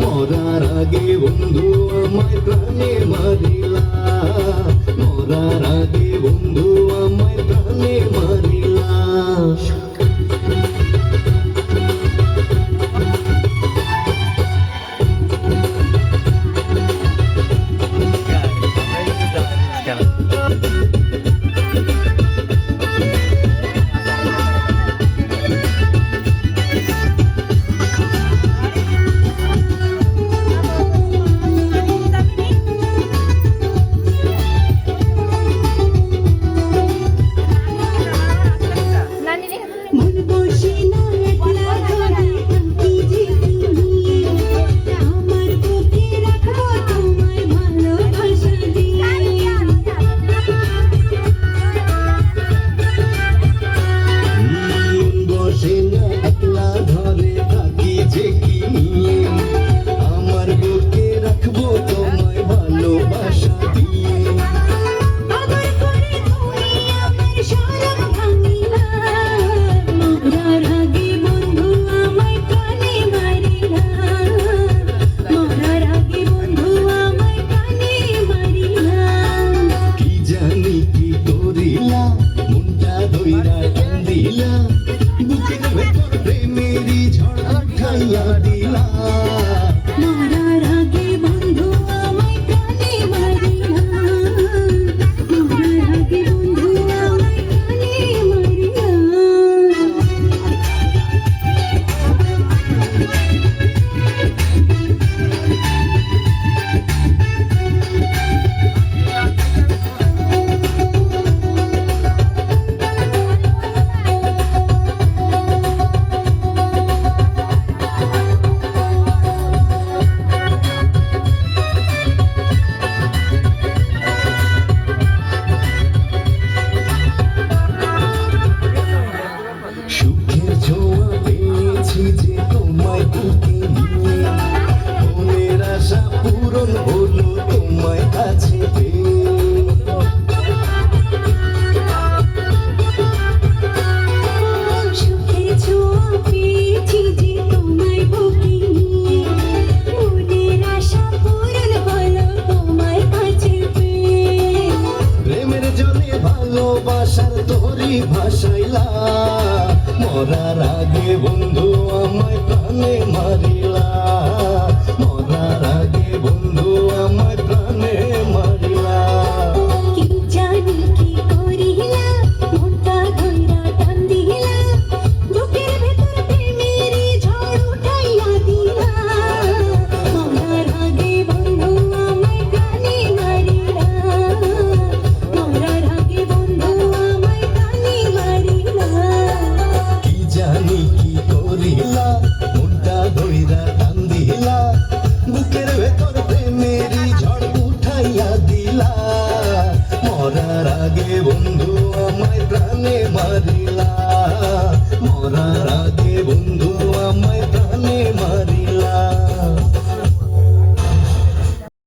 মরার আগে বন্ধু আমায় প্রাণে মারিলা, মরার আগে বন্ধু আমায় প্রাণে মারিলা। ভাসাইলা মরার আগে বন্ধু আমায় প্রাণে মারিলা, মরার আগে বন্ধু আমায় প্রাণে মারিলা। কি জানি কি করিলা মনটা ধইরা টান দিলা, বুকের ভেতর প্রেমেরই ঝড় উঠাইয়া দিলা। মরার আগে বন্ধু আমায় প্রাণে মারিলা, মরার আগে বন্ধু আমায় প্রাণে মারিলা। কি জানি কি করিলা মনটা ধইরা টান দিলা, বুকের ভেতর প্রেমেরই ঝড় উঠাইয়া দিলা। মরার আগে বন্ধু আমায় প্রাণে মারিলা, মরার আগে বন্ধু